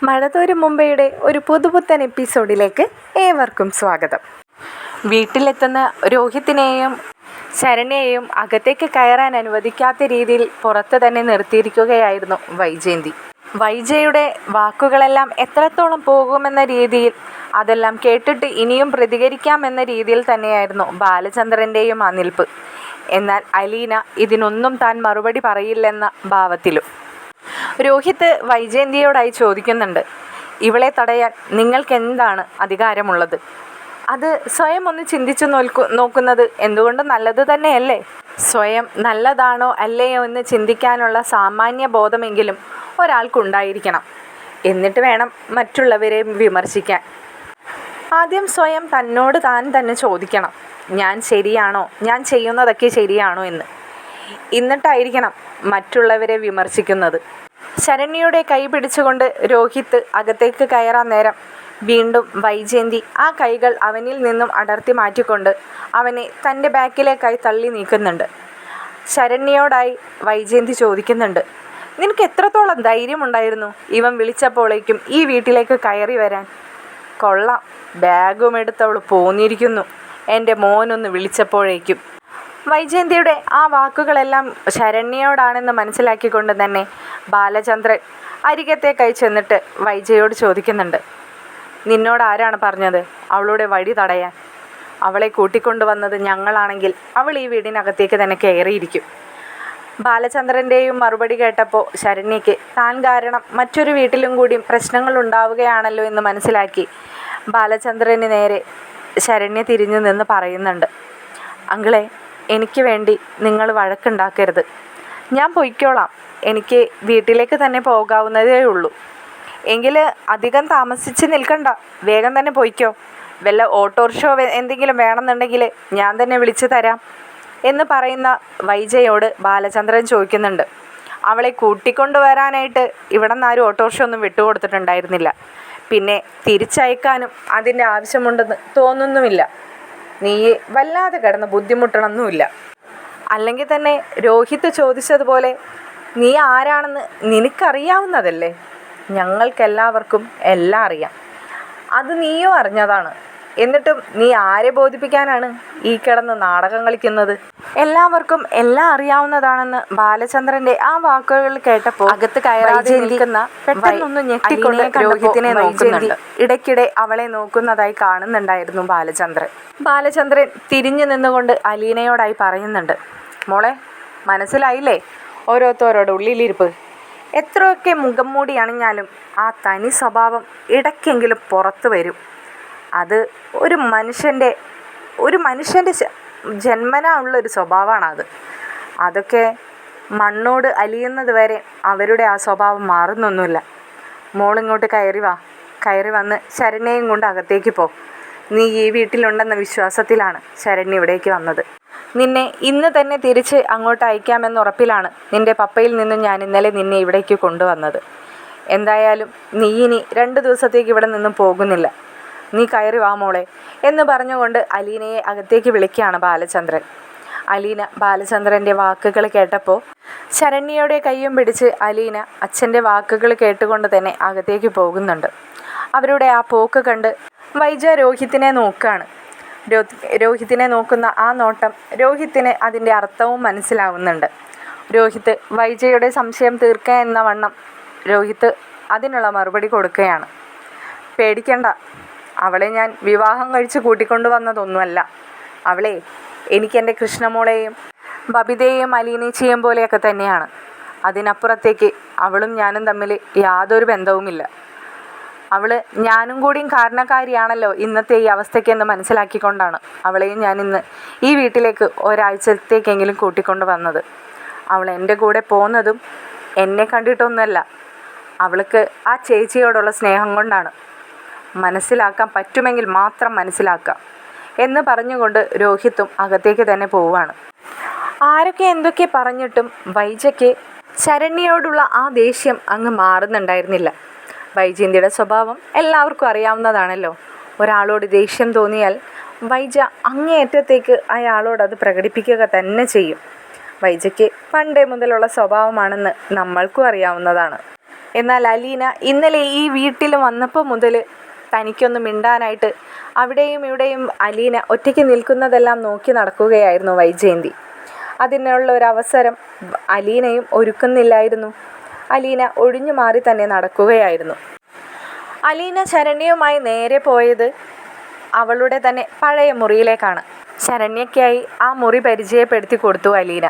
മഴതോരും മുംബൈയുടെ ഒരു പുതുപുത്തൻ എപ്പിസോഡിലേക്ക് ഏവർക്കും സ്വാഗതം. വീട്ടിലെത്തുന്ന രോഹിത്തിനെയും ശരണ്യയെയും അകത്തേക്ക് കയറാൻ അനുവദിക്കാത്ത രീതിയിൽ പുറത്ത് തന്നെ നിർത്തിയിരിക്കുകയായിരുന്നു വൈജയന്തി. വൈജയുടെ വാക്കുകളെല്ലാം എത്രത്തോളം പോകുമെന്ന രീതിയിൽ, അതെല്ലാം കേട്ടിട്ട് ഇനിയും പ്രതികരിക്കാമെന്ന രീതിയിൽ തന്നെയായിരുന്നു ബാലചന്ദ്രൻ്റെയും ആ നിൽപ്പ്. എന്നാൽ അലീന ഇതിനൊന്നും താൻ മറുപടി പറയില്ലെന്ന ഭാവത്തിലും. രോഹിത്ത് വൈജയന്തിയോടായി ചോദിക്കുന്നുണ്ട്, ഇവളെ തടയാൻ നിങ്ങൾക്കെന്താണ് അധികാരമുള്ളത്? അത് സ്വയം ഒന്ന് ചിന്തിച്ചു നോക്കുന്നത് എന്തുകൊണ്ടും നല്ലത് തന്നെയല്ലേ? സ്വയം നല്ലതാണോ അല്ലയോ എന്ന് ചിന്തിക്കാനുള്ള സാമാന്യ ബോധമെങ്കിലും ഒരാൾക്കുണ്ടായിരിക്കണം. എന്നിട്ട് വേണം മറ്റുള്ളവരെ വിമർശിക്കാൻ. ആദ്യം സ്വയം തന്നോട് താൻ തന്നെ ചോദിക്കണം, ഞാൻ ശരിയാണോ, ഞാൻ ചെയ്യുന്നതൊക്കെ ശരിയാണോ എന്ന്. എന്നിട്ടായിരിക്കണം മറ്റുള്ളവരെ വിമർശിക്കുന്നത്. ശരണ്യയുടെ കൈ പിടിച്ചുകൊണ്ട് രോഹിത്ത് അകത്തേക്ക് കയറാൻ നേരം വീണ്ടും വൈജയന്തി ആ കൈകൾ അവനിൽ നിന്നും അടർത്തി മാറ്റിക്കൊണ്ട് അവനെ തൻ്റെ ബാക്കിലേക്കായി തള്ളി നീക്കുന്നുണ്ട്. ശരണ്യയോടായി വൈജയന്തി ചോദിക്കുന്നുണ്ട്, നിനക്ക് എത്രത്തോളം ധൈര്യമുണ്ടായിരുന്നു ഇവൻ വിളിച്ചപ്പോഴേക്കും ഈ വീട്ടിലേക്ക് കയറി വരാൻ? കൊള്ളാം, ബാഗും എടുത്തവൾ പോന്നിരിക്കുന്നു എൻ്റെ മോനൊന്ന് വിളിച്ചപ്പോഴേക്കും. വൈജയന്തിയുടെ ആ വാക്കുകളെല്ലാം ശരണ്യയോടാണെന്ന് മനസ്സിലാക്കിക്കൊണ്ട് തന്നെ ബാലചന്ദ്രൻ അരികത്തേക്കായി ചെന്നിട്ട് വൈജയോട് ചോദിക്കുന്നുണ്ട്, നിന്നോട് ആരാണ് പറഞ്ഞത് അവളുടെ വഴി തടയാൻ? അവളെ കൂട്ടിക്കൊണ്ടുവന്നത് ഞങ്ങളാണെങ്കിൽ അവൾ ഈ വീടിനകത്തേക്ക് തന്നെ കയറിയിരിക്കും. ബാലചന്ദ്രൻ്റെയും മറുപടി കേട്ടപ്പോൾ ശരണ്യയ്ക്ക് താൻ കാരണം മറ്റൊരു വീട്ടിലും കൂടി പ്രശ്നങ്ങൾ ഉണ്ടാവുകയാണല്ലോ എന്ന് മനസ്സിലാക്കി ബാലചന്ദ്രന് നേരെ ശരണ്യ തിരിഞ്ഞു നിന്ന് പറയുന്നുണ്ട്, അങ്കിളെ, എനിക്ക് വേണ്ടി നിങ്ങൾ വഴക്കുണ്ടാക്കരുത്. ഞാൻ പൊയ്ക്കോളാം, എനിക്ക് വീട്ടിലേക്ക് തന്നെ പോകാവുന്നതേ ഉള്ളൂ. എങ്കിൽ അധികം താമസിച്ച് നിൽക്കണ്ട, വേഗം തന്നെ പൊയ്ക്കോ. വല്ല ഓട്ടോറിക്ഷോ എന്തെങ്കിലും വേണമെന്നുണ്ടെങ്കിൽ ഞാൻ തന്നെ വിളിച്ചു തരാം എന്ന് പറയുന്ന വൈജയോട് ബാലചന്ദ്രൻ ചോദിക്കുന്നുണ്ട്, അവളെ കൂട്ടിക്കൊണ്ടുവരാനായിട്ട് ഇവിടെ നിന്ന് ആരും ഓട്ടോറിക്ഷ ഒന്നും വിട്ടുകൊടുത്തിട്ടുണ്ടായിരുന്നില്ല. പിന്നെ തിരിച്ചയക്കാനും അതിൻ്റെ ആവശ്യമുണ്ടെന്ന് തോന്നുന്നുമില്ല. നീ വല്ലാതെ കിടന്ന് ബുദ്ധിമുട്ടണമെന്നുമില്ല. അല്ലെങ്കിൽ തന്നെ രോഹിത്ത് ചോദിച്ചതുപോലെ നീ ആരാണെന്ന് നിനക്കറിയാവുന്നതല്ലേ? ഞങ്ങൾക്കെല്ലാവർക്കും എല്ലാം അറിയാം. അത് നീയോ അറിഞ്ഞതാണ്. എന്നിട്ടും നീ ആരെ ബോധിപ്പിക്കാനാണ് ഈ കിടന്ന് നാടകം കളിക്കുന്നത്? എല്ലാവർക്കും എല്ലാം അറിയാവുന്നതാണെന്ന് ബാലചന്ദ്രന്റെ ആ വാക്കുകൾ കേട്ടപ്പോൾ അകത്ത് കയറാതെ നിൽക്കുന്ന പെട്ടെന്നൊന്ന് ഞെട്ടിക്കൊണ്ട് രോഹിത്തിനെ നോക്കുന്നുണ്ട്. ഇടയ്ക്കിടെ അവളെ നോക്കുന്നതായി കാണുന്നുണ്ടായിരുന്നു ബാലചന്ദ്രൻ. ബാലചന്ദ്രൻ തിരിഞ്ഞു നിന്നുകൊണ്ട് അലീനയോടായി പറയുന്നുണ്ട്, മോളെ, മനസ്സിലായില്ലേ ഓരോരുത്തരോട് ഉള്ളിലിരിപ്പ്? എത്രയൊക്കെ മുഖം മൂടി അണിഞ്ഞാലും ആ തനി സ്വഭാവം ഇടയ്ക്കെങ്കിലും പുറത്തു വരും. അത് ഒരു മനുഷ്യൻ്റെ ജന്മനാ ഉള്ളൊരു സ്വഭാവമാണ്. അതൊക്കെ മണ്ണോട് അലിയുന്നത് വരെ അവരുടെ ആ സ്വഭാവം മാറുന്നൊന്നുമില്ല. മോളിങ്ങോട്ട് കയറി വന്ന് ശരണ്യയും കൊണ്ട് അകത്തേക്ക് പോ. നീ ഈ വീട്ടിലുണ്ടെന്ന വിശ്വാസത്തിലാണ് ശരണ്യ ഇവിടേക്ക് വന്നത്. നിന്നെ ഇന്ന് തന്നെ തിരിച്ച് അങ്ങോട്ട് അയക്കാമെന്ന ഉറപ്പിലാണ് നിൻ്റെ പപ്പയിൽ നിന്നും ഞാൻ ഇന്നലെ നിന്നെ ഇവിടേക്ക് കൊണ്ടുവന്നത്. എന്തായാലും നീ ഇനി 2 ദിവസത്തേക്ക് ഇവിടെ നിന്നും പോകുന്നില്ല. നീ കയറി വാ മോളെ എന്ന് പറഞ്ഞുകൊണ്ട് അലീനയെ അകത്തേക്ക് വിളിക്കുകയാണ് ബാലചന്ദ്രൻ. അലീന ബാലചന്ദ്രൻ്റെ വാക്കുകൾ കേട്ടപ്പോൾ ശരണ്യയുടെ കൈയും പിടിച്ച് അലീന അച്ഛൻ്റെ വാക്കുകൾ കേട്ടുകൊണ്ട് തന്നെ അകത്തേക്ക് പോകുന്നുണ്ട്. അവരുടെ ആ പോക്ക് കണ്ട് വൈജ രോഹിത്തിനെ നോക്കുകയാണ്. രോഹിത്തിനെ നോക്കുന്ന ആ നോട്ടം രോഹിത്തിന് അതിൻ്റെ അർത്ഥവും മനസ്സിലാവുന്നുണ്ട്. രോഹിത്ത് വൈജയുടെ സംശയം തീർക്കുക എന്ന വണ്ണം രോഹിത്ത് അതിനുള്ള മറുപടി കൊടുക്കുകയാണ്. പേടിക്കണ്ട, അവളെ ഞാൻ വിവാഹം കഴിച്ച് കൂട്ടിക്കൊണ്ടു വന്നതൊന്നുമല്ല. അവളെ എനിക്കെൻ്റെ കൃഷ്ണമോളെയും ബബിതയെയും അലീനേച്ചിയും പോലെയൊക്കെ തന്നെയാണ്. അതിനപ്പുറത്തേക്ക് അവളും ഞാനും തമ്മിൽ യാതൊരു ബന്ധവുമില്ല. അവൾ ഞാനും കൂടിയും കാരണക്കാരിയാണല്ലോ ഇന്നത്തെ ഈ അവസ്ഥയ്ക്കെന്ന് മനസ്സിലാക്കിക്കൊണ്ടാണ് അവളെയും ഞാൻ ഇന്ന് ഈ വീട്ടിലേക്ക് ഒരാഴ്ചത്തേക്കെങ്കിലും കൂട്ടിക്കൊണ്ട് വന്നത്. അവൾ എൻ്റെ കൂടെ പോകുന്നതും എന്നെ കണ്ടിട്ടൊന്നുമല്ല, അവൾക്ക് ആ ചേച്ചിയോടുള്ള സ്നേഹം കൊണ്ടാണ്. മനസ്സിലാക്കാൻ പറ്റുമെങ്കിൽ മാത്രം മനസ്സിലാക്കാം എന്ന് പറഞ്ഞുകൊണ്ട് രോഹിത്തും അകത്തേക്ക് തന്നെ പോവുകയാണ്. ആരൊക്കെ എന്തൊക്കെ പറഞ്ഞിട്ടും വൈജയ്ക്ക് ശരണ്യയോടുള്ള ആ ദേഷ്യം അങ്ങ് മാറുന്നുണ്ടായിരുന്നില്ല. വൈജയന്തിയുടെ സ്വഭാവം എല്ലാവർക്കും അറിയാവുന്നതാണല്ലോ. ഒരാളോട് ദേഷ്യം തോന്നിയാൽ വൈജ അങ്ങേയറ്റത്തേക്ക് അയാളോടത് പ്രകടിപ്പിക്കുക തന്നെ ചെയ്യും. വൈജയ്ക്ക് പണ്ടേ മുതലുള്ള സ്വഭാവമാണെന്ന് നമ്മൾക്കും അറിയാവുന്നതാണ്. എന്നാൽ അലീന ഇന്നലെ ഈ വീട്ടിൽ വന്നപ്പോൾ മുതൽ തനിക്കൊന്ന് മിണ്ടാനായിട്ട് അവിടെയും ഇവിടെയും അലീന ഒറ്റയ്ക്ക് നിൽക്കുന്നതെല്ലാം നോക്കി നടക്കുകയായിരുന്നു വൈജയന്തി. അതിനുള്ള ഒരു അവസരം അലീനയും ഒരുക്കുന്നില്ലായിരുന്നു. അലീന ഒഴിഞ്ഞു മാറി തന്നെ നടക്കുകയായിരുന്നു. അലീന ശരണ്യയുമായി നേരെ പോയത് അവളുടെ തന്നെ പഴയ മുറിയിലേക്കാണ്. ശരണ്യയ്ക്കായി ആ മുറി പരിചയപ്പെടുത്തി കൊടുത്തു അലീന.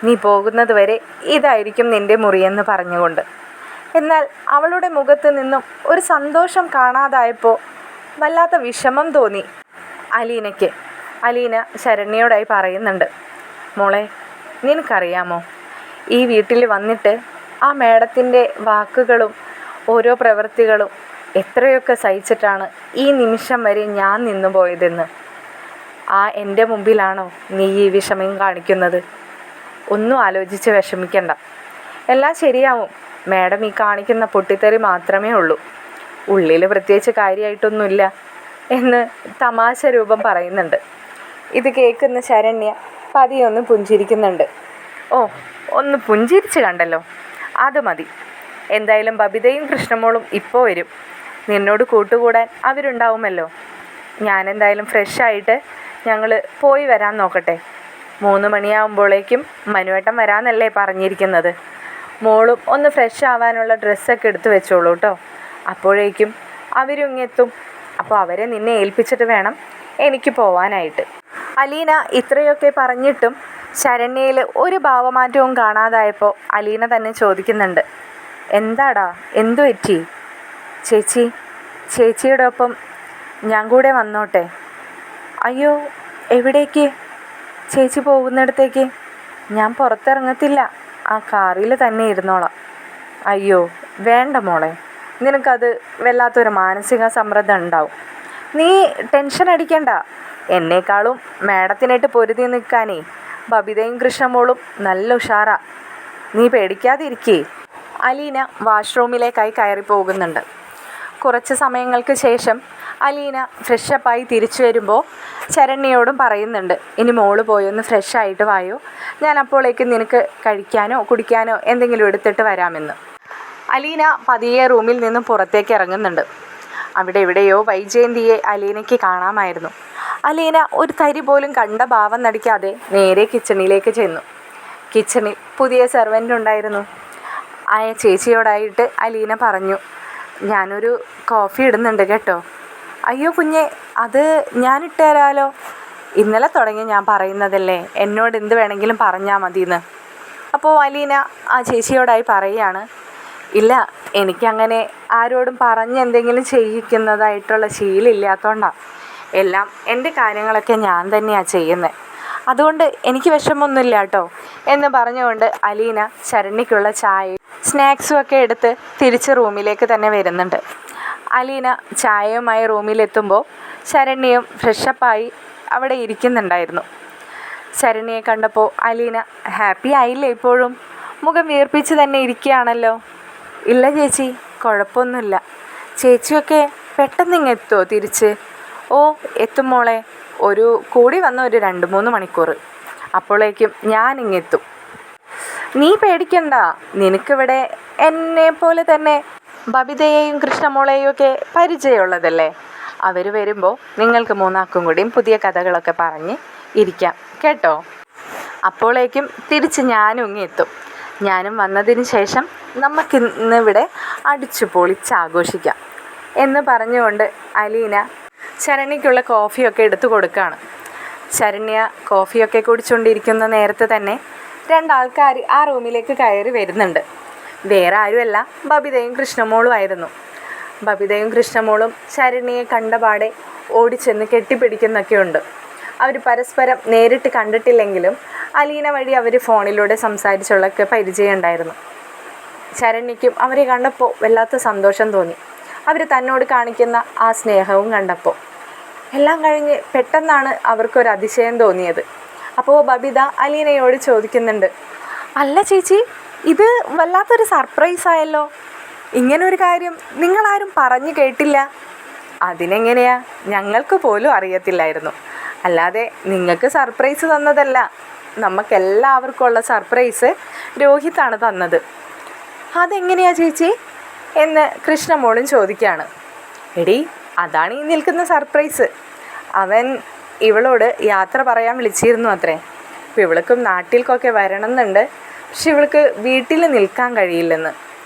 നീ പോകുന്നത് വരെ ഇതായിരിക്കും നിൻ്റെ മുറിയെന്ന് പറഞ്ഞുകൊണ്ട്. എന്നാൽ അവളുടെ മുഖത്ത് നിന്നും ഒരു സന്തോഷം കാണാതായപ്പോൾ വല്ലാത്ത വിഷമം തോന്നി അലീനയ്ക്ക്. അലീന ശരണ്യയോടായി പറയുന്നുണ്ട്, മോളെ, നിനക്കറിയാമോ, ഈ വീട്ടിൽ വന്നിട്ട് ആ മേഡത്തിൻ്റെ വാക്കുകളും ഓരോ പ്രവൃത്തികളും എത്രയൊക്കെ സഹിച്ചിട്ടാണ് ഈ നിമിഷം വരെ ഞാൻ നിന്നു പോയതെന്ന്. എൻ്റെ മുമ്പിലാണോ നീ ഈ വിഷമം കാണിക്കുന്നത്? ഒന്നും ആലോചിച്ച് വിഷമിക്കണ്ട, എല്ലാം ശരിയാവും. മേഡം ഈ കാണിക്കുന്ന പൊട്ടിത്തെറി മാത്രമേ ഉള്ളൂ, ഉള്ളിൽ പ്രത്യേകിച്ച് കാര്യമായിട്ടൊന്നുമില്ല എന്ന് തമാശ രൂപം പറയുന്നുണ്ട്. ഇത് കേൾക്കുന്ന ശരണ്യ പതിയൊന്ന് പുഞ്ചിരിക്കുന്നുണ്ട്. ഓ, ഒന്ന് പുഞ്ചിരിച്ച് കണ്ടല്ലോ, അത് മതി. എന്തായാലും ബബിതയും കൃഷ്ണമോളും ഇപ്പോൾ വരും, നിന്നോട് കൂട്ടുകൂടാൻ അവരുണ്ടാവുമല്ലോ. ഞാനെന്തായാലും ഫ്രഷായിട്ട് ഞങ്ങൾ പോയി വരാൻ നോക്കട്ടെ. 3 മണിയാകുമ്പോഴേക്കും മനുവേട്ടൻ വരാമെന്നല്ലേ പറഞ്ഞിരിക്കുന്നത്. മോളും ഒന്ന് ഫ്രഷ് ആവാനുള്ള ഡ്രസ്സൊക്കെ എടുത്ത് വെച്ചോളൂ കേട്ടോ. അപ്പോഴേക്കും അവരും ഇങ്ങെത്തും. അപ്പോൾ അവരെ നിന്നെ ഏൽപ്പിച്ചിട്ട് വേണം എനിക്ക് പോവാനായിട്ട്. അലീന ഇത്രയൊക്കെ പറഞ്ഞിട്ടും ശരണ്യയിൽ ഒരു ഭാവമാറ്റവും കാണാതായപ്പോൾ അലീന തന്നെ ചോദിക്കുന്നുണ്ട്, എന്താടാ, എന്തു പറ്റി? ചേച്ചിയുടെ ഒപ്പം ഞാൻ കൂടെ വന്നോട്ടെ? അയ്യോ, എവിടേക്ക്? ചേച്ചി പോകുന്നിടത്തേക്ക്? ഞാൻ പുറത്തിറങ്ങത്തില്ല, ആ കാറിൽ തന്നെ ഇരുന്നോളാം. അയ്യോ വേണ്ട മോളെ, നിനക്കത് വല്ലാത്തൊരു മാനസിക സമ്മർദ്ദം ഉണ്ടാവും. നീ ടെൻഷൻ അടിക്കണ്ട. എന്നേക്കാളും മേഡത്തിനായിട്ട് പൊരുതി നിൽക്കാനേ ബബിതയും കൃഷ്ണമോളും നല്ല ഉഷാറാ. നീ പേടിക്കാതിരിക്കേ. അലീന വാഷ്റൂമിലേക്കായി കയറി പോകുന്നുണ്ട്. കുറച്ച് സമയങ്ങൾക്ക് ശേഷം അലീന ഫ്രഷപ്പായി തിരിച്ചു വരുമ്പോൾ ശരണ്യയോടും പറയുന്നുണ്ട്, ഇനി മോള് പോയൊന്ന് ഫ്രഷായിട്ട് വായോ, ഞാൻ അപ്പോഴേക്ക് നിനക്ക് കഴിക്കാനോ കുടിക്കാനോ എന്തെങ്കിലും എടുത്തിട്ട് വരാമെന്ന്. അലീന പതിയെ റൂമിൽ നിന്നും പുറത്തേക്ക് ഇറങ്ങുന്നുണ്ട്. അവിടെ എവിടെയോ വൈജയന്തിയെ അലീനയ്ക്ക് കാണാമായിരുന്നു. അലീന ഒരു തരി പോലും കണ്ട ഭാവം നടിക്കാതെ നേരെ കിച്ചണിലേക്ക് ചെന്നു. കിച്ചണിൽ പുതിയ സെർവൻ്റ് ഉണ്ടായിരുന്നു. ആയ ചേച്ചിയോടായിട്ട് അലീന പറഞ്ഞു, ഞാനൊരു കോഫി ഇടുന്നുണ്ട് കേട്ടോ. അയ്യോ കുഞ്ഞെ, അത് ഞാനിട്ട് തരാമല്ലോ. ഇന്നലെ തുടങ്ങി ഞാൻ പറയുന്നതല്ലേ, എന്നോട് എന്ത് വേണമെങ്കിലും പറഞ്ഞാൽ മതിയെന്ന്. അപ്പോൾ അലീന ആ ചേച്ചിയോടായി പറയുകയാണ്, ഇല്ല, എനിക്കങ്ങനെ ആരോടും പറഞ്ഞ് എന്തെങ്കിലും ചെയ്യിക്കുന്നതായിട്ടുള്ള ശീലമില്ലാത്തതുകൊണ്ടാണ്. എല്ലാം എൻ്റെ കാര്യങ്ങളൊക്കെ ഞാൻ തന്നെയാണ് ചെയ്യുന്നത്, അതുകൊണ്ട് എനിക്ക് വിഷമമൊന്നുമില്ല കേട്ടോ എന്ന് പറഞ്ഞുകൊണ്ട് അലീന ശരണ്യയ്ക്കുള്ള ചായയും സ്നാക്സും ഒക്കെ എടുത്ത് തിരിച്ച് റൂമിലേക്ക് തന്നെ വരുന്നുണ്ട്. അലീന ചായയുമായി റൂമിലെത്തുമ്പോൾ ശരണ്യയും ഫ്രഷപ്പായി അവിടെ ഇരിക്കുന്നുണ്ടായിരുന്നു. ശരണ്യയെ കണ്ടപ്പോൾ അലീന ഹാപ്പി ആയില്ലേ? ഇപ്പോഴും മുഖം വീർപ്പിച്ച് തന്നെ ഇരിക്കുകയാണല്ലോ. ഇല്ല ചേച്ചി, കുഴപ്പമൊന്നുമില്ല. ചേച്ചിയൊക്കെ പെട്ടെന്ന് ഇങ്ങ് എത്തുമോ തിരിച്ച്? ഓ എത്തും മോളെ, കൂടി വന്ന ഒരു 2-3 മണിക്കൂർ, അപ്പോഴേക്കും ഞാനിങ്ങെത്തും. നീ പേടിക്കണ്ട, നിനക്കിവിടെ എന്നെ പോലെ തന്നെ ബബിതയെയും കൃഷ്ണമോളെയും ഒക്കെ പരിചയമുള്ളതല്ലേ. അവർ വരുമ്പോൾ നിങ്ങൾക്ക് 3 കൂടിയും പുതിയ കഥകളൊക്കെ പറഞ്ഞ് ഇരിക്കാം കേട്ടോ. അപ്പോഴേക്കും തിരിച്ച് ഞാനും ഇങ്ങെത്തും. ഞാനും വന്നതിന് ശേഷം നമുക്കിന്നിവിടെ അടിച്ചു പൊളിച്ചാഘോഷിക്കാം എന്ന് പറഞ്ഞുകൊണ്ട് അലീന ശരണ്യയ്ക്കുള്ള കോഫിയൊക്കെ എടുത്തു കൊടുക്കുകയാണ്. ശരണ്യ കോഫിയൊക്കെ കുടിച്ചുകൊണ്ടിരിക്കുന്ന നേരത്തെ തന്നെ 2 ആൾക്കാർ ആ റൂമിലേക്ക് കയറി വരുന്നുണ്ട്. വേറെ ആരുമല്ല, ബബിതയും കൃഷ്ണമോളും ആയിരുന്നു. ബബിതയും കൃഷ്ണമോളും ശരണ്യയെ കണ്ടപാടെ ഓടിച്ചെന്ന് കെട്ടിപ്പിടിക്കുന്നൊക്കെ ഉണ്ട്. അവർ പരസ്പരം നേരിട്ട് കണ്ടിട്ടില്ലെങ്കിലും അലീന വഴി അവർ ഫോണിലൂടെ സംസാരിച്ചുള്ളൊക്കെ പരിചയം ഉണ്ടായിരുന്നു. ശരണ്യയ്ക്കും അവരെ കണ്ടപ്പോൾ വല്ലാത്ത സന്തോഷം തോന്നി. അവർ തന്നോട് കാണിക്കുന്ന ആ സ്നേഹവും കണ്ടപ്പോൾ. എല്ലാം കഴിഞ്ഞ് പെട്ടെന്നാണ് അവർക്കൊരു അതിശയം തോന്നിയത്. അപ്പോൾ ബബിത അലീനയോട് ചോദിക്കുന്നുണ്ട്, അല്ല ചേച്ചി, ഇത് വല്ലാത്തൊരു സർപ്രൈസ് ആയല്ലോ. ഇങ്ങനൊരു കാര്യം നിങ്ങളാരും പറഞ്ഞു കേട്ടില്ല. അതിനെങ്ങനെയാ, ഞങ്ങൾക്ക് പോലും അറിയത്തില്ലായിരുന്നു. അല്ലാതെ നിങ്ങൾക്ക് സർപ്രൈസ് തന്നതല്ല, നമുക്കെല്ലാവർക്കും ഉള്ള സർപ്രൈസ് രോഹിത്താണ് തന്നത്. അതെങ്ങനെയാ ചേച്ചി? എന്ന് കൃഷ്ണമോളും ചോദിക്കുകയാണ്. എടി, അതാണ് ഈ നിൽക്കുന്ന സർപ്രൈസ്. അവൻ ഇവളോട് യാത്ര പറയാൻ വിളിച്ചിരുന്നു അത്രേ. അപ്പോൾ ഇവൾക്കും നാട്ടിലേക്കൊക്കെ വരണം എന്നുണ്ട്, പക്ഷെ ഇവൾക്ക് വീട്ടിൽ നിൽക്കാൻ കഴിയില്ലെന്ന്.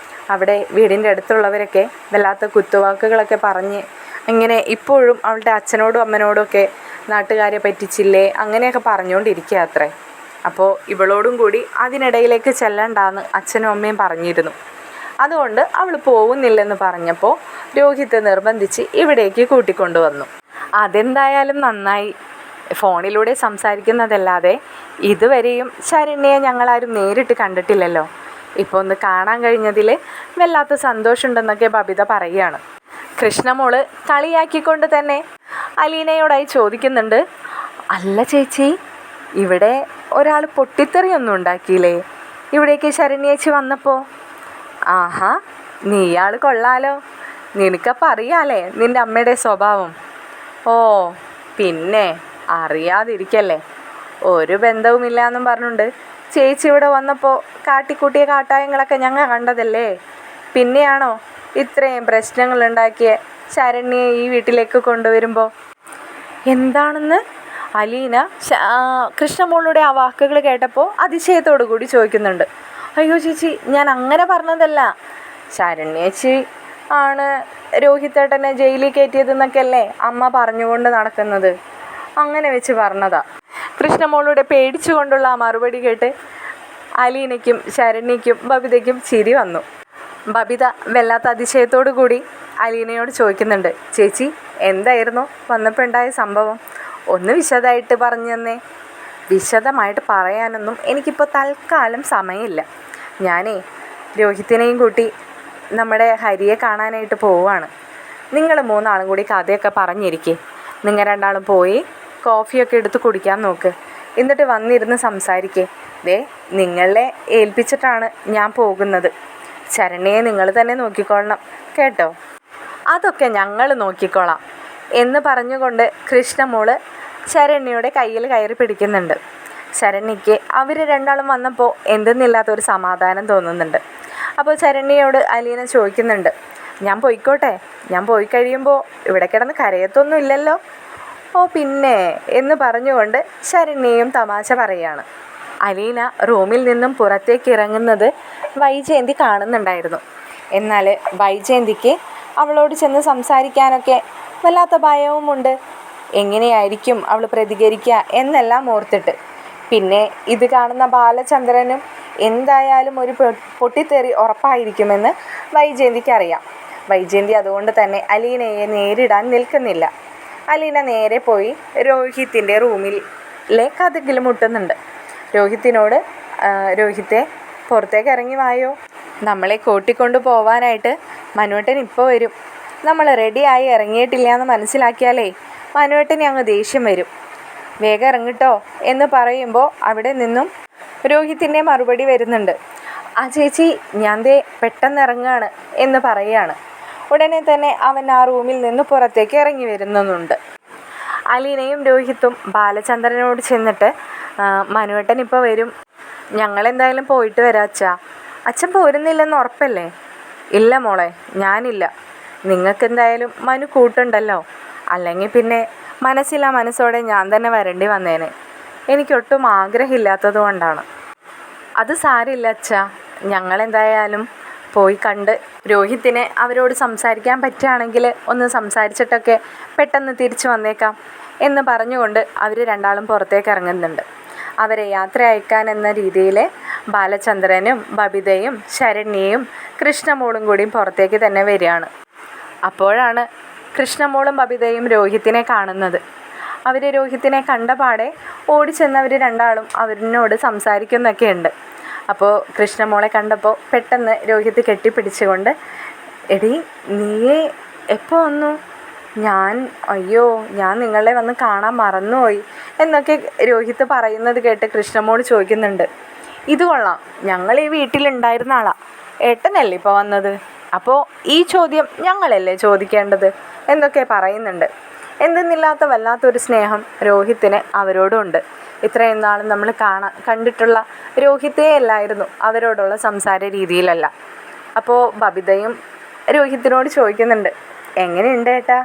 അവിടെ വീടിൻ്റെ അടുത്തുള്ളവരൊക്കെ വല്ലാത്ത കുത്തുവാക്കുകളൊക്കെ പറഞ്ഞ് ഇങ്ങനെ ഇപ്പോഴും അവളുടെ അച്ഛനോടും അമ്മനോടും ഒക്കെ നാട്ടുകാരെ പറ്റിച്ചില്ലേ അങ്ങനെയൊക്കെ പറഞ്ഞുകൊണ്ടിരിക്കുക അത്രേ. അപ്പോൾ ഇവളോടും കൂടി അതിനിടയിലേക്ക് ചെല്ലണ്ടാന്ന് അച്ഛനും അമ്മയും പറഞ്ഞിരുന്നു. അതുകൊണ്ട് അവൾ പോകുന്നില്ലെന്ന് പറഞ്ഞപ്പോൾ രോഹിത് നിർബന്ധിച്ച് ഇവിടേക്ക് കൂട്ടിക്കൊണ്ടുവന്നു. അതെന്തായാലും നന്നായി. ഫോണിലൂടെ സംസാരിക്കുന്നതല്ലാതെ ഇതുവരെയും ശരണ്യയെ ഞങ്ങളാരും നേരിട്ട് കണ്ടിട്ടില്ലല്ലോ. ഇപ്പോൾ ഒന്ന് കാണാൻ കഴിഞ്ഞതിൽ വല്ലാത്ത സന്തോഷമുണ്ടെന്നൊക്കെ ബബിത പറയുകയാണ്. കൃഷ്ണമോള് കളിയാക്കിക്കൊണ്ട് തന്നെ അലീനയോടായി ചോദിക്കുന്നുണ്ട്, അല്ല ചേച്ചി, ഇവിടെ ഒരാൾ പൊട്ടിത്തെറിയൊന്നും ഉണ്ടാക്കിയില്ലേ ഇവിടേക്ക് ശരണ്യേച്ചി വന്നപ്പോൾ? ആഹാ, നീയാൾ കൊള്ളാലോ, നിനക്കപ്പം അറിയാലേ നിൻ്റെ അമ്മയുടെ സ്വഭാവം. ഓ പിന്നെ അറിയാതിരിക്കല്ലേ, ഒരു ബന്ധവുമില്ല എന്നും പറഞ്ഞുകൊണ്ട് ചേച്ചി ഇവിടെ വന്നപ്പോൾ കാട്ടിക്കൂട്ടിയ കാട്ടായങ്ങളൊക്കെ ഞങ്ങൾ കണ്ടതല്ലേ. പിന്നെയാണോ ഇത്രയും പ്രശ്നങ്ങളുണ്ടാക്കിയ ശരണ്യെ ഈ വീട്ടിലേക്ക് കൊണ്ടുവരുമ്പോൾ? എന്താണെന്ന് അലീന കൃഷ്ണമോളുടെ ആ വാക്കുകൾ കേട്ടപ്പോൾ അതിശയത്തോടു കൂടി ചോദിക്കുന്നുണ്ട്. അയ്യോ ചേച്ചി, ഞാൻ അങ്ങനെ പറഞ്ഞതല്ല. ശരണ്യേച്ചി ആണ് രോഹിത്തേട്ടനെ ജയിലിൽ കയറ്റിയതെന്നൊക്കെ അല്ലേ അമ്മ പറഞ്ഞുകൊണ്ട് നടക്കുന്നത്. അങ്ങനെ വെച്ച് പറഞ്ഞതാ. കൃഷ്ണമോളുടെ പേടിച്ചുകൊണ്ടുള്ള ആ മറുപടി കേട്ട് അലീനയ്ക്കും ശരണ്യയ്ക്കും ബബിതയ്ക്കും ചിരി വന്നു. ബബിത വല്ലാത്ത അതിശയത്തോടു കൂടി അലീനയോട് ചോദിക്കുന്നുണ്ട്, ചേച്ചി എന്തായിരുന്നു വന്നപ്പോൾ ഉണ്ടായ സംഭവം? ഒന്ന് വിശദമായിട്ട് പറഞ്ഞു തന്നേ. വിശദമായിട്ട് പറയാനൊന്നും എനിക്കിപ്പോൾ തൽക്കാലം സമയമില്ല. ഞാനേ രോഹിത്തിനെയും കൂട്ടി നമ്മുടെ ഹരിയെ കാണാനായിട്ട് പോവുകയാണ്. നിങ്ങൾ മൂന്നാളും കൂടി കഥയൊക്കെ പറഞ്ഞിരിക്കേ. നിങ്ങൾ രണ്ടാളും പോയി കോഫിയൊക്കെ എടുത്ത് കുടിക്കാൻ നോക്ക്. എന്നിട്ട് വന്നിരുന്ന് സംസാരിക്കേ. നിങ്ങളെ ഏൽപ്പിച്ചിട്ടാണ് ഞാൻ പോകുന്നത്. ശരണ്യയെ നിങ്ങൾ തന്നെ നോക്കിക്കൊള്ളണം കേട്ടോ. അതൊക്കെ ഞങ്ങൾ നോക്കിക്കോളാം എന്ന് പറഞ്ഞുകൊണ്ട് കൃഷ്ണമോള് ശരണ്യയുടെ കയ്യിൽ കയറി പിടിക്കുന്നുണ്ട്. ശരണ്യയ്ക്ക് അവർ രണ്ടാളും വന്നപ്പോൾ എന്തെന്നില്ലാത്തൊരു സമാധാനം തോന്നുന്നുണ്ട്. അപ്പോൾ ശരണ്യയോട് അലീന ചോദിക്കുന്നുണ്ട്, ഞാൻ പോയിക്കോട്ടെ? ഞാൻ പോയി കഴിയുമ്പോൾ ഇവിടെ കിടന്ന് കരയത്തൊന്നും ഇല്ലല്ലോ? ഓ പിന്നെ എന്ന് പറഞ്ഞുകൊണ്ട് ശരണ്യയും തമാശ പറയുകയാണ്. അലീന റൂമിൽ നിന്നും പുറത്തേക്ക് ഇറങ്ങുന്നത് വൈജയന്തി കാണുന്നുണ്ടായിരുന്നു. എന്നാൽ വൈജയന്തിക്ക് അവളോട് ചെന്ന് സംസാരിക്കാനൊക്കെ വല്ലാത്ത ഭയവുമുണ്ട്. എങ്ങനെയായിരിക്കും അവൾ പ്രതികരിക്കുക എന്നെല്ലാം ഓർത്തിട്ട്. പിന്നെ ഇത് കാണുന്ന ബാലചന്ദ്രനും എന്തായാലും ഒരു പൊട്ടിത്തെറി ഉറപ്പായിരിക്കുമെന്ന് വൈജയന്തിക്ക് അറിയാം. വൈജയന്തി അതുകൊണ്ട് തന്നെ അലീനയെ നേരിടാൻ നിൽക്കുന്നില്ല. അലീന നേരെ പോയി രോഹിത്തിൻ്റെ റൂമിലെ കതകിൽ മുട്ടുന്നുണ്ട്. രോഹിത്തിനോട്, രോഹിത്തെ പുറത്തേക്ക് ഇറങ്ങി വായോ, നമ്മളെ കൂട്ടിക്കൊണ്ട് പോവാനായിട്ട് മനുവേട്ടൻ ഇപ്പോൾ വരും. നമ്മൾ റെഡിയായി ഇറങ്ങിയിട്ടില്ല എന്ന് മനസ്സിലാക്കിയാലേ മനുവേട്ടന് അങ്ങ് ദേഷ്യം വരും. വേഗം ഇറങ്ങിട്ടോ എന്ന് പറയുമ്പോൾ അവിടെ നിന്നും രോഹിത്തിൻ്റെ മറുപടി വരുന്നുണ്ട്. ആ ചേച്ചി, ഞാൻ പെട്ടെന്ന് ഇറങ്ങുകയാണ് എന്ന് പറയുകയാണ്. ഉടനെ തന്നെ അവൻ ആ റൂമിൽ നിന്ന് പുറത്തേക്ക് ഇറങ്ങി വരുന്നുണ്ട്. അലീനയും രോഹിത്തും ബാലചന്ദ്രനോട് ചെന്നിട്ട്, മനുവേട്ടൻ ഇപ്പോൾ വരും, ഞങ്ങളെന്തായാലും പോയിട്ട് വരാം അച്ഛാ. അച്ഛൻ പോരുന്നില്ലെന്ന് ഉറപ്പല്ലേ? ഇല്ല മോളെ, ഞാനില്ല. നിങ്ങൾക്കെന്തായാലും മനു കൂട്ടുണ്ടല്ലോ. അല്ലെങ്കിൽ പിന്നെ മനസ്സില്ലാ മനസ്സോടെ ഞാൻ തന്നെ വരേണ്ടി വന്നേനെ. എനിക്കൊട്ടും ആഗ്രഹമില്ലാത്തത് കൊണ്ടാണ്. അത് സാരമില്ല അച്ഛാ, ഞങ്ങളെന്തായാലും പോയി കണ്ട് രോഹിത്തിനെ അവരോട് സംസാരിക്കാൻ പറ്റുകയാണെങ്കിൽ ഒന്ന് സംസാരിച്ചിട്ടൊക്കെ പെട്ടെന്ന് തിരിച്ചു വന്നേക്കാം എന്ന് പറഞ്ഞുകൊണ്ട് അവർ രണ്ടാളും പുറത്തേക്ക് ഇറങ്ങുന്നുണ്ട്. അവരെ യാത്ര അയക്കാൻ എന്ന രീതിയിൽ ബാലചന്ദ്രനും ബബിതയും ശരണ്യയും കൃഷ്ണമോളും കൂടിയും പുറത്തേക്ക് തന്നെ വരികയാണ്. അപ്പോഴാണ് കൃഷ്ണമോളും ബബിതയും രോഹിത്തിനെ കാണുന്നത്. അവർ രോഹിത്തിനെ കണ്ടപാടെ ഓടിച്ചെന്നവർ രണ്ടാളും അവരിനോട് സംസാരിക്കുന്നൊക്കെ ഉണ്ട്. അപ്പോൾ കൃഷ്ണമോളെ കണ്ടപ്പോൾ പെട്ടെന്ന് രോഹിത്ത് കെട്ടിപ്പിടിച്ചുകൊണ്ട്, എടി നീ എപ്പോൾ വന്നു? അയ്യോ ഞാൻ നിങ്ങളെ വന്ന് കാണാൻ മറന്നുപോയി എന്നൊക്കെ രോഹിത്ത് പറയുന്നത് കേട്ട് കൃഷ്ണമോൾ ചോദിക്കുന്നുണ്ട്. ഇത് കൊള്ളാം, ഞങ്ങൾ ഈ വീട്ടിലുണ്ടായിരുന്ന ആളാ, ഏട്ടനല്ലേ ഇപ്പോൾ വന്നത്? അപ്പോൾ ഈ ചോദ്യം ഞങ്ങളല്ലേ ചോദിക്കേണ്ടത് എന്നൊക്കെ പറയുന്നുണ്ട്. എന്തെന്നില്ലാത്ത വല്ലാത്തൊരു സ്നേഹം രോഹിത്തിന് അവരോടുണ്ട്. ഇത്രയും നാളും നമ്മൾ കണ്ടിട്ടുള്ള രോഹിത്തേ അല്ലായിരുന്നു അവരോടുള്ള സംസാര രീതിയിലല്ല. അപ്പോൾ ബബിതയും രോഹിത്തിനോട് ചോദിക്കുന്നുണ്ട്, എങ്ങനെയുണ്ട് ഏട്ടാ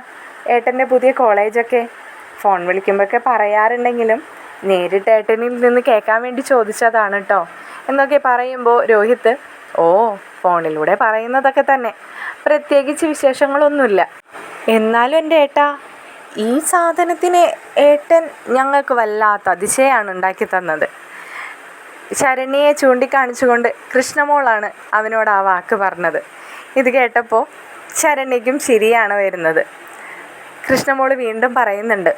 ഏട്ടൻ്റെ പുതിയ കോളേജൊക്കെ? ഫോൺ വിളിക്കുമ്പോഴൊക്കെ പറയാറുണ്ടെങ്കിലും നേരിട്ട് ഏട്ടനിൽ നിന്ന് കേൾക്കാൻ വേണ്ടി ചോദിച്ചതാണ് കേട്ടോ എന്നൊക്കെ പറയുമ്പോൾ രോഹിത്ത്, ഓ ഫോണിലൂടെ പറയുന്നതൊക്കെ തന്നെ, പ്രത്യേകിച്ച് വിശേഷങ്ങളൊന്നുമില്ല. എന്നാലും എൻ്റെ ഏട്ടാ, ഈ സാധനത്തിന് ഏട്ടൻ ഞങ്ങൾക്ക് വല്ലാത്ത അതിശയമാണ് ഉണ്ടാക്കി തന്നത്. ശരണ്യയെ ചൂണ്ടിക്കാണിച്ചുകൊണ്ട് കൃഷ്ണമോളാണ് അവനോട് ആ വാക്ക് പറഞ്ഞത്. ഇത് കേട്ടപ്പോൾ ശരണ്യയ്ക്കും ചിരിയാണ് വരുന്നത്. കൃഷ്ണമോൾ വീണ്ടും പറയുന്നുണ്ട്,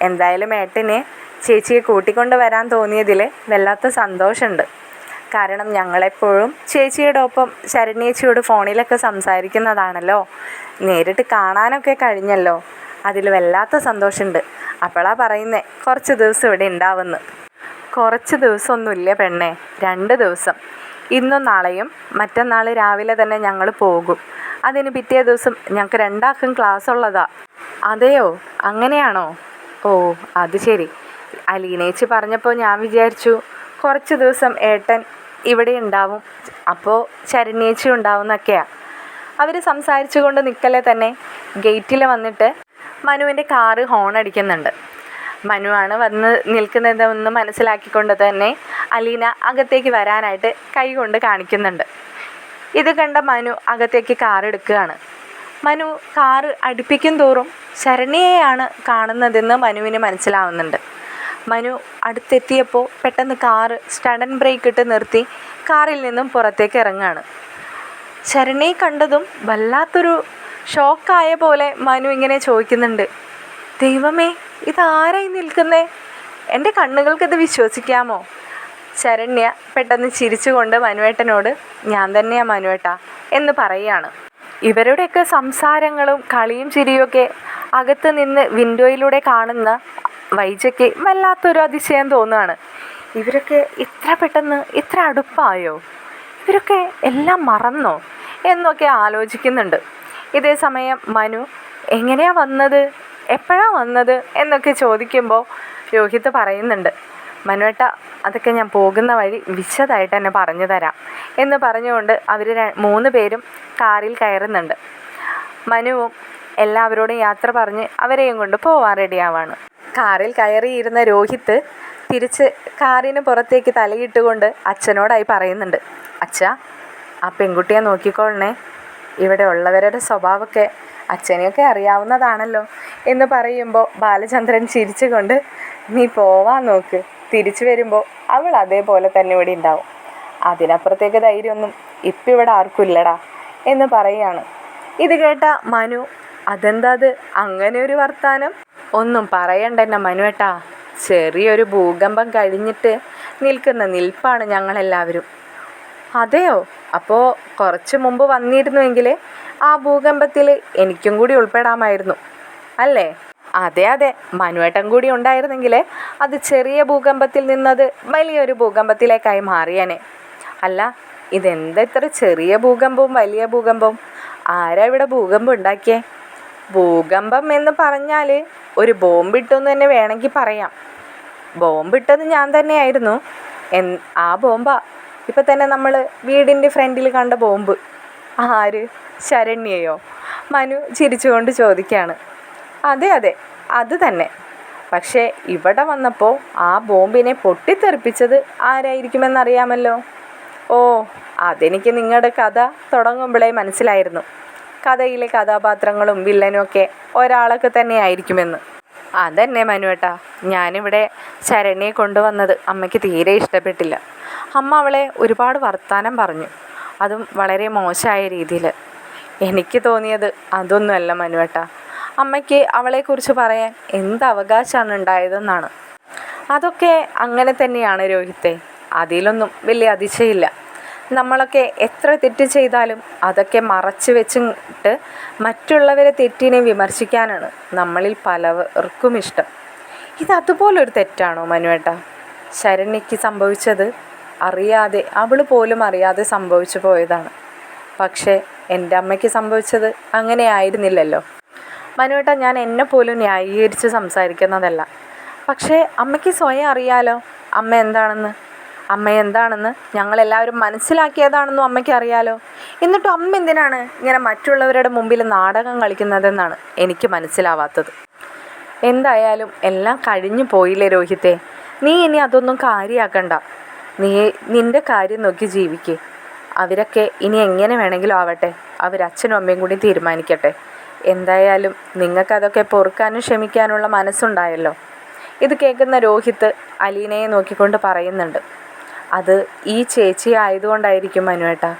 എന്തായാലും ഏട്ടനെ ചേച്ചിയെ കൂട്ടിക്കൊണ്ട് വരാൻ തോന്നിയതിൽ വല്ലാത്ത സന്തോഷമുണ്ട്. കാരണം ഞങ്ങളെപ്പോഴും ചേച്ചിയുടെ ഒപ്പം ശരണ്യേച്ചിയോട് ഫോണിലൊക്കെ സംസാരിക്കുന്നതാണല്ലോ, നേരിട്ട് കാണാനൊക്കെ കഴിഞ്ഞല്ലോ, അതിൽ വല്ലാത്ത സന്തോഷമുണ്ട്. അപ്പോഴാണ് പറയുന്നേ കുറച്ച് ദിവസം ഇവിടെ ഉണ്ടാവുമെന്ന്. കുറച്ച് ദിവസമൊന്നുമില്ല പെണ്ണേ, 2 ദിവസം. ഇന്നും നാളെയും. മറ്റന്നാൾ രാവിലെ തന്നെ ഞങ്ങൾ പോകും. അതിന് പിറ്റേ ദിവസം ഞങ്ങൾക്ക് 2 ആൾക്കും ക്ലാസ് ഉള്ളതാ. അതെയോ, അങ്ങനെയാണോ? ഓ അത് ശരി. അലീനേച്ചി പറഞ്ഞപ്പോൾ ഞാൻ വിചാരിച്ചു കുറച്ച് ദിവസം ഏട്ടൻ ഇവിടെ ഉണ്ടാവും, അപ്പോൾ ശരണ്യേച്ചി ഉണ്ടാവും എന്നൊക്കെയാണ്. അവർ സംസാരിച്ചു കൊണ്ട് നിൽക്കലെ തന്നെ ഗേറ്റിൽ വന്നിട്ട് മനുവിൻ്റെ കാറ് ഹോൺ അടിക്കുന്നുണ്ട്. മനുവാണ് വന്ന് നിൽക്കുന്നതെന്ന് മനസ്സിലാക്കിക്കൊണ്ട് തന്നെ അലീന അകത്തേക്ക് വരാനായിട്ട് കൈ കൊണ്ട് കാണിക്കുന്നുണ്ട്. ഇത് കണ്ട മനു അകത്തേക്ക് കാർ എടുക്കുകയാണ്. മനു കാറ് അടുപ്പിക്കും തോറും ശരണ്യയെയാണ് കാണുന്നതെന്ന് മനുവിന് മനസ്സിലാവുന്നുണ്ട്. മനു അടുത്തെത്തിയപ്പോൾ പെട്ടെന്ന് കാറ് സഡൻ ബ്രേക്ക് ഇട്ട് നിർത്തി കാറിൽ നിന്നും പുറത്തേക്ക് ഇറങ്ങുകയാണ്. ശരണ്യയെ കണ്ടതും വല്ലാത്തൊരു ഷോക്കായ പോലെ മനു ഇങ്ങനെ ചോദിക്കുന്നുണ്ട്, ദൈവമേ ഇതാരായി നിൽക്കുന്നേ? എൻ്റെ കണ്ണുകൾക്കിത് വിശ്വസിക്കാമോ? ശരണ്യ പെട്ടെന്ന് ചിരിച്ചുകൊണ്ട് മനുവേട്ടനോട്, ഞാൻ തന്നെയാണ് മനുവേട്ടാ എന്ന് പറയുകയാണ്. ഇവരുടെയൊക്കെ സംസാരങ്ങളും കളിയും ചിരിയൊക്കെ അകത്ത് നിന്ന് വിൻഡോയിലൂടെ കാണുന്ന വൈജയ്ക്ക് വല്ലാത്തൊരു അതിശയം തോന്നുകയാണ്. ഇവരൊക്കെ ഇത്ര പെട്ടെന്ന് ഇത്ര അടുപ്പായോ? ഇവരൊക്കെ എല്ലാം മറന്നോ എന്നൊക്കെ ആലോചിക്കുന്നുണ്ട്. ഇതേ സമയം മനു എങ്ങനെയാണ് വന്നത്, എപ്പോഴാണ് വന്നത് എന്നൊക്കെ ചോദിക്കുമ്പോൾ രോഹിത്ത് പറയുന്നുണ്ട്, മനുവേട്ട അതൊക്കെ ഞാൻ പോകുന്ന വഴി വിശദമായിട്ട് എന്നെ പറഞ്ഞു തരാം എന്ന് പറഞ്ഞുകൊണ്ട് അവർ 3 പേരും കാറിൽ കയറുന്നുണ്ട്. മനുവും എല്ലാവരോടും യാത്ര പറഞ്ഞ് അവരെയും കൊണ്ട് പോവാൻ റെഡിയാവാണ്. കാറിൽ കയറിയിരുന്ന രോഹിത്ത് തിരിച്ച് കാറിന് പുറത്തേക്ക് തലയിട്ടുകൊണ്ട് അച്ഛനോടായി പറയുന്നുണ്ട്, അച്ഛാ ആ പെൺകുട്ടിയെ നോക്കിക്കോളണേ, ഇവിടെ ഉള്ളവരുടെ സ്വഭാവമൊക്കെ അച്ഛനെയൊക്കെ അറിയാവുന്നതാണല്ലോ എന്ന് പറയുമ്പോൾ ബാലചന്ദ്രൻ ചിരിച്ചുകൊണ്ട്, നീ പോവാൻ നോക്ക്, തിരിച്ചു വരുമ്പോൾ അവൾ അതേപോലെ തന്നെ ഇവിടെ ഉണ്ടാവും, അതിനപ്പുറത്തേക്ക് ധൈര്യമൊന്നും ഇപ്പം ഇവിടെ ആർക്കും ഇല്ലടാ എന്ന് പറയുകയാണ്. ഇത് കേട്ട മനു, അതെന്താ അത് അങ്ങനെ ഒരു വർത്താനം? ഒന്നും പറയണ്ടെന്നെ മനുവേട്ടാ, ചെറിയൊരു ഭൂകമ്പം കഴിഞ്ഞിട്ട് നിൽക്കുന്ന നിൽപ്പാണ് ഞങ്ങളെല്ലാവരും. അതെയോ, അപ്പോൾ കുറച്ച് മുമ്പ് വന്നിരുന്നുവെങ്കിൽ ആ ഭൂകമ്പത്തിൽ എനിക്കും കൂടി ഉൾപ്പെടാമായിരുന്നു അല്ലേ? അതെ അതെ, മനുവേട്ടൻ കൂടി ഉണ്ടായിരുന്നെങ്കിൽ അത് ചെറിയ ഭൂകമ്പത്തിൽ നിന്നത് വലിയൊരു ഭൂകമ്പത്തിലേക്കായി മാറിയേനെ. അല്ല, ഇതെന്താ ഇത്ര ചെറിയ ഭൂകമ്പവും വലിയ ഭൂകമ്പവും? ആരാ ഇവിടെ ഭൂകമ്പം ഉണ്ടാക്കിയേ? ഭൂകമ്പം എന്ന് പറഞ്ഞാൽ ഒരു ബോംബിട്ടെന്ന് തന്നെ വേണമെങ്കിൽ പറയാം. ബോംബിട്ടത് ഞാൻ തന്നെയായിരുന്നു. ആ ബോംബാ ഇപ്പം തന്നെ നമ്മൾ വീടിൻ്റെ ഫ്രണ്ടിൽ കണ്ട ബോംബ്. ആര്? ശരണ്യയോ? മനു ചിരിച്ചുകൊണ്ട് ചോദിക്കുകയാണ്. അതെ അതെ, അത് തന്നെ. പക്ഷേ ഇവിടെ വന്നപ്പോൾ ആ ബോംബിനെ പൊട്ടിത്തെറിപ്പിച്ചത് ആരായിരിക്കുമെന്നറിയാമല്ലോ? ഓ, അതെനിക്ക് നിങ്ങളുടെ കഥ തുടങ്ങുമ്പോഴേ മനസ്സിലായിരുന്നു. കഥയിലെ കഥാപാത്രങ്ങളും വില്ലനും ഒക്കെ ഒരാളൊക്കെ തന്നെ ആയിരിക്കുമെന്ന്. അതന്നെ മനുവേട്ടാ, ഞാനിവിടെ ശരണ്യയെ കൊണ്ടുവന്നത് അമ്മയ്ക്ക് തീരെ ഇഷ്ടപ്പെട്ടില്ല. അമ്മ അവളെ ഒരുപാട് വർത്താനം പറഞ്ഞു, അതും വളരെ മോശമായ രീതിയിൽ. എനിക്ക് തോന്നിയത് അതൊന്നുമല്ല മനുവേട്ടാ, അമ്മയ്ക്ക് അവളെക്കുറിച്ച് പറയാൻ എന്ത് അവകാശമാണ് ഉണ്ടായതെന്നാണ്. അതൊക്കെ അങ്ങനെ തന്നെയാണ് രോഹിത്തെ, അതിലൊന്നും വലിയ അതിശയില്ല. നമ്മളൊക്കെ എത്ര തെറ്റ് ചെയ്താലും അതൊക്കെ മറച്ചു വെച്ചിട്ട് മറ്റുള്ളവരെ തെറ്റിനെ വിമർശിക്കാനാണ് നമ്മളിൽ പലർക്കും ഇഷ്ടം. ഇതതുപോലൊരു തെറ്റാണോ മനുവേട്ടാ? ശരണ്യയ്ക്ക് സംഭവിച്ചത് അറിയാതെ, അവൾ പോലും അറിയാതെ സംഭവിച്ചു പോയതാണ്. പക്ഷേ എൻ്റെ അമ്മയ്ക്ക് സംഭവിച്ചത് അങ്ങനെ ആയിരുന്നില്ലല്ലോ. മനുവേട്ടാ, ഞാൻ എന്നെ പോലും ന്യായീകരിച്ച് സംസാരിക്കുന്നതല്ല. പക്ഷേ അമ്മയ്ക്ക് സ്വയം അറിയാലോ അമ്മ എന്താണെന്ന്. അമ്മ എന്താണെന്ന് ഞങ്ങളെല്ലാവരും മനസ്സിലാക്കിയതാണെന്നും അമ്മയ്ക്ക് അറിയാലോ. എന്നിട്ടും അമ്മ എന്തിനാണ് ഇങ്ങനെ മറ്റുള്ളവരുടെ മുമ്പിൽ നാടകം കളിക്കുന്നതെന്നാണ് എനിക്ക് മനസ്സിലാവാത്തത്. എന്തായാലും എല്ലാം കഴിഞ്ഞു പോയില്ലേ രോഹിത്തെ. നീ ഇനി അതൊന്നും കാര്യമാക്കണ്ട. നീ നിൻ്റെ കാര്യം നോക്കി ജീവിക്ക്. അവരൊക്കെ ഇനി എങ്ങനെ വേണമെങ്കിലും ആവട്ടെ. അവരച്ഛനും അമ്മയും കൂടി തീരുമാനിക്കട്ടെ. എന്തായാലും നിങ്ങൾക്കതൊക്കെ പൊറുക്കാനും ക്ഷമിക്കാനുള്ള മനസ്സുണ്ടായല്ലോ. ഇത് കേൾക്കുന്ന രോഹിത്ത് അലീനയെ നോക്കിക്കൊണ്ട് പറയുന്നുണ്ട്, അത് ഈ ചേച്ചി ആയതുകൊണ്ടായിരിക്കും മനുവേട്ടാ.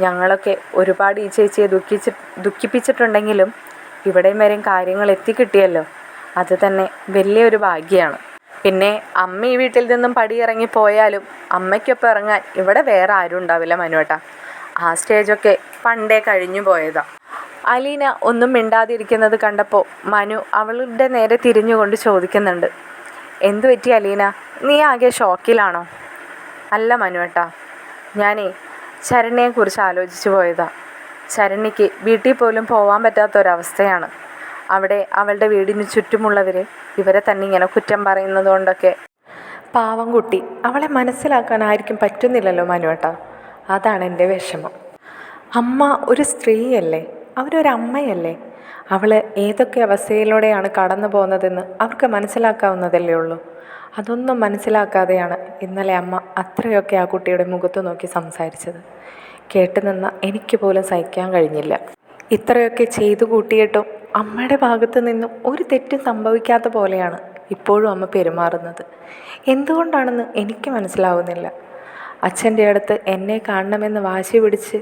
ഞങ്ങളൊക്കെ ഒരുപാട് ഈ ചേച്ചിയെ ദുഃഖിപ്പിച്ചിട്ടുണ്ടെങ്കിലും ഇവിടെയും വരെയും കാര്യങ്ങൾ എത്തിക്കിട്ടിയല്ലോ. അത് തന്നെ വലിയൊരു ഭാഗ്യമാണ്. പിന്നെ അമ്മ ഈ വീട്ടിൽ നിന്നും പടിയിറങ്ങി പോയാലും അമ്മയ്ക്കൊപ്പം ഇറങ്ങാൻ ഇവിടെ വേറെ ആരും ഉണ്ടാവില്ല മനുവേട്ടാ. ആ സ്റ്റേജൊക്കെ പണ്ടേ കഴിഞ്ഞു പോയതാ. അലീന ഒന്നും മിണ്ടാതിരിക്കുന്നത് കണ്ടപ്പോൾ മനു അവളുടെ നേരെ തിരിഞ്ഞുകൊണ്ട് ചോദിക്കുന്നുണ്ട്, എന്തു പറ്റി അലീന, നീ ആകെ ഷോക്കിലാണോ? അല്ല മനുവേട്ടാ, ഞാനേ ശരണ്യയെക്കുറിച്ച് ആലോചിച്ചു പോയതാ. ശരണ്യയ്ക്ക് വീട്ടിൽ പോലും പോകാൻ പറ്റാത്തൊരവസ്ഥയാണ്. അവിടെ അവളുടെ വീടിന് ചുറ്റുമുള്ളവർ ഇവരെ തന്നെ ഇങ്ങനെ കുറ്റം പറയുന്നത് കൊണ്ടൊക്കെ. പാവം കുട്ടി, അവളെ മനസ്സിലാക്കാൻ ആയിരിക്കും പറ്റുന്നില്ലല്ലോ മനുവേട്ടാ. അതാണ് എൻ്റെ വിഷമം. അമ്മ ഒരു സ്ത്രീയല്ലേ, അവരൊരമ്മയല്ലേ. അവൾ ഏതൊക്കെ അവസ്ഥയിലൂടെയാണ് കടന്നു പോകുന്നതെന്ന് അവർക്ക് മനസ്സിലാക്കാവുന്നതല്ലേ ഉള്ളൂ. അതൊന്നും മനസ്സിലാക്കാതെയാണ് ഇന്നലെ അമ്മ അത്രയൊക്കെ ആ കുട്ടിയുടെ മുഖത്ത് നോക്കി സംസാരിച്ചത്. കേട്ടു നിന്ന എനിക്ക് പോലും സഹിക്കാൻ കഴിഞ്ഞില്ല. ഇത്രയൊക്കെ ചെയ്തു കൂട്ടിയിട്ടും അമ്മയുടെ ഭാഗത്ത് നിന്നും ഒരു തെറ്റും സംഭവിക്കാത്ത പോലെയാണ് ഇപ്പോഴും അമ്മ പെരുമാറുന്നത്. എന്തുകൊണ്ടാണെന്ന് എനിക്ക് മനസ്സിലാവുന്നില്ല. അച്ഛൻ്റെ അടുത്ത് എന്നെ കാണണമെന്ന് വാശി പിടിച്ച്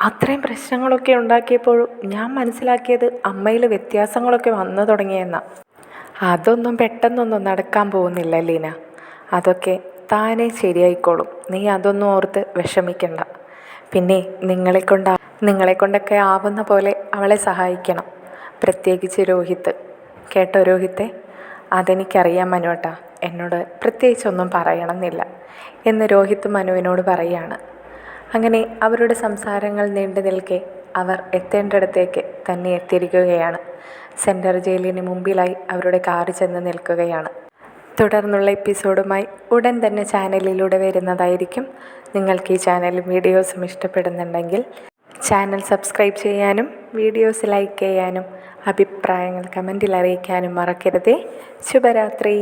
അത്രയും പ്രശ്നങ്ങളൊക്കെ ഉണ്ടാക്കിയപ്പോഴും ഞാൻ മനസ്സിലാക്കിയത് അമ്മയിൽ വ്യത്യാസങ്ങളൊക്കെ വന്നു തുടങ്ങിയെന്നാണ്. അതൊന്നും പെട്ടെന്നൊന്നും നടക്കാൻ പോകുന്നില്ല ലീന. അതൊക്കെ താനേ ശരിയായിക്കോളും. നീ അതൊന്നും ഓർത്ത് വിഷമിക്കണ്ട. പിന്നെ നിങ്ങളെക്കൊണ്ടൊക്കെ ആവുന്ന പോലെ അവളെ സഹായിക്കണം, പ്രത്യേകിച്ച് രോഹിത്ത്. കേട്ടോ രോഹിത്തെ, അതെനിക്കറിയാം മനുവേട്ടാ, എന്നോട് പ്രത്യേകിച്ചൊന്നും പറയണമെന്നില്ല എന്ന് രോഹിത്ത് മനുവിനോട് പറയുകയാണ്. അങ്ങനെ അവരുടെ സംസാരങ്ങൾ നീണ്ടു നിൽക്കെ അവർ എത്തേണ്ടിടത്തേക്ക് തന്നെ എത്തിയിരിക്കുകയാണ്. സെൻട്രൽ ജയിലിന് മുമ്പിലായി അവരുടെ കാറ് ചെന്ന് നിൽക്കുകയാണ്. തുടർന്നുള്ള എപ്പിസോഡുമായി ഉടൻ തന്നെ ചാനലിലൂടെ വരുന്നതായിരിക്കും. നിങ്ങൾക്ക് ഈ ചാനലും വീഡിയോസും ഇഷ്ടപ്പെടുന്നുണ്ടെങ്കിൽ ചാനൽ സബ്സ്ക്രൈബ് ചെയ്യാനും വീഡിയോസ് ലൈക്ക് ചെയ്യാനും അഭിപ്രായങ്ങൾ കമൻറ്റിൽ അറിയിക്കാനും മറക്കരുതേ. ശുഭരാത്രി.